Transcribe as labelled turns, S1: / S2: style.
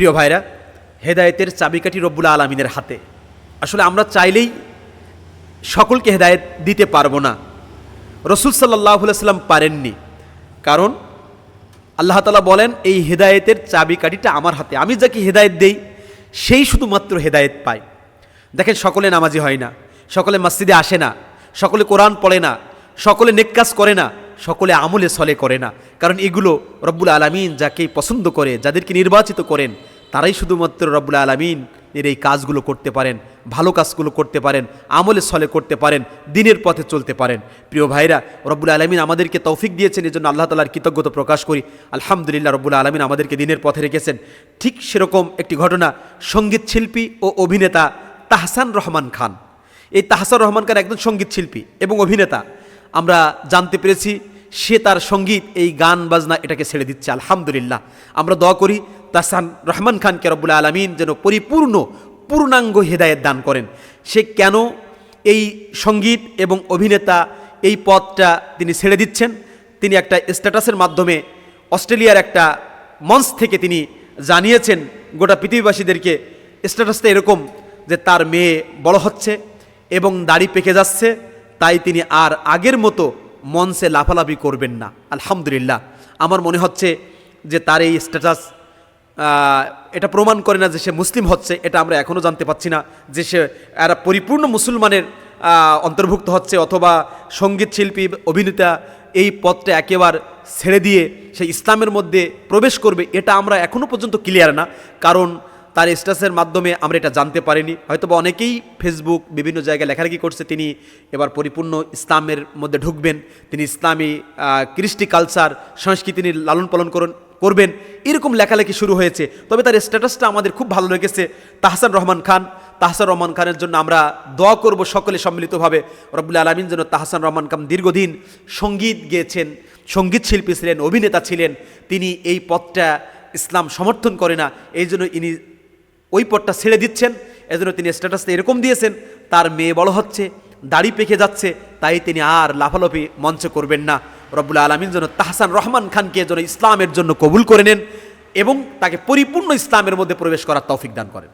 S1: প্রিয় ভাইরা, হেদায়েতের চাবিকাঠি রব্বুল আলামিনের হাতে। আসলে আমরা চাইলেই সকলকে হেদায়েত দিতে পারবো না। রসুল সাল্লাল্লাহু আলাইহি সাল্লাম পারেননি, কারণ আল্লাহ তাআলা বলেন এই হেদায়েতের চাবিকাঠিটা আমার হাতে, আমি যাকে হেদায়েত দেই সেই শুধুমাত্র হেদায়েত পায়। দেখেন, সকলে নামাজি হয় না, সকলে মসজিদে আসে না, সকলে কোরআন পড়ে না, সকলে নেক কাজ করে না, সকলে আমলে সলে করে না, কারণ এগুলো রব্বুল আলামিন যাকে পছন্দ করে, যাদেরকে নির্বাচিত করেন, তারাই শুধুমাত্র রব্বুল আলামিনের এই কাজগুলো করতে পারেন, ভালো কাজগুলো করতে পারেন, আমলে সলে করতে পারেন, দিনের পথে চলতে পারেন। প্রিয় ভাইরা, রব্বুল আলামিন আমাদেরকে তৌফিক দিয়েছেন, এজন্য আল্লাহ তাআলার কৃতজ্ঞতা প্রকাশ করি। আলহামদুলিল্লাহ, রব্বুল আলামিন আমাদেরকে দিনের পথে রেখেছেন। ঠিক সেরকম একটি ঘটনা, সঙ্গীত শিল্পী ও অভিনেতা তাহসান রহমান খান। এই তাহসান রহমান খান একজন সঙ্গীত শিল্পী এবং অভিনেতা। আমরা জানতে পেরেছি সে তার সঙ্গীত, এই গান বাজনা এটাকে ছেড়ে দিচ্ছে। আলহামদুলিল্লাহ, আমরা দোয়া করি তাহসান রহমান খানকে রব্বুল আলামিন যেন পূর্ণাঙ্গ হেদায়েত দান করেন। সে কেন এই সঙ্গীত এবং অভিনেতা এই পথটা তিনি ছেড়ে দিচ্ছেন, তিনি একটা স্ট্যাটাসের মাধ্যমে অস্ট্রেলিয়ার একটা মঞ্চ থেকে তিনি জানিয়েছেন গোটা পৃথিবীবাসীদেরকে। স্ট্যাটাসটা এরকম যে তার মেয়ে বড় হচ্ছে এবং দাড়ি পেকে যাচ্ছে, তাই তিনি আর আগের মতো মঞ্চে লাফালাফি করবেন না। আলহামদুলিল্লাহ, আমার মনে হচ্ছে যে তার এই স্ট্যাটাস এটা প্রমাণ করে না যে সে মুসলিম হচ্ছে, এটা আমরা এখনও জানতে পাচ্ছি না যে সে এরা পরিপূর্ণ মুসলমানের অন্তর্ভুক্ত হচ্ছে, অথবা সঙ্গীত শিল্পী অভিনেতা এই পথটা একেবারে ছেড়ে দিয়ে সে ইসলামের মধ্যে প্রবেশ করবে, এটা আমরা এখনও পর্যন্ত ক্লিয়ার না। কারণ তার স্ট্যাটাসের মাধ্যমে আমরা এটা জানতে পারিনি। হয়তোবা অনেকেই ফেসবুক বিভিন্ন জায়গায় লেখালেখি করছে তিনি এবার পরিপূর্ণ ইসলামের মধ্যে ঢুকবেন, তিনি ইসলামী কৃষ্টি কালচার সংস্কৃতি লালন পালন করবেন, এরকম লেখালেখি শুরু হয়েছে। তবে তার স্ট্যাটাসটা আমাদের খুব ভালো লেগেছে। তাহসান রহমান খানের জন্য আমরা দোয়া করব সকলে সম্মিলিতভাবে, রব্বুল আলামিন যেন তাহসান রহমান খান দীর্ঘদিন সঙ্গীত গেয়েছেন, সঙ্গীত শিল্পী ছিলেন, অভিনেতা ছিলেন, তিনি এই পথটা ইসলাম সমর্থন করে না, এই জন্য ইনি ওই পথটা ছেড়ে দিচ্ছেন। এজন্য তিনি স্ট্যাটাসটা এরকম দিয়েছেন, তার মেয়ে বড় হচ্ছে, দাড়ি পেকে যাচ্ছে, তাই তিনি আর লাফালাফি মঞ্চে করবেন না। রব্বুল আলামিন যেন তাহসান রহমান খানকে যেন ইসলামের জন্য কবুল করে নেন এবং তাকে পরিপূর্ণ ইসলামের মধ্যে প্রবেশ করার তৌফিক দান করেন।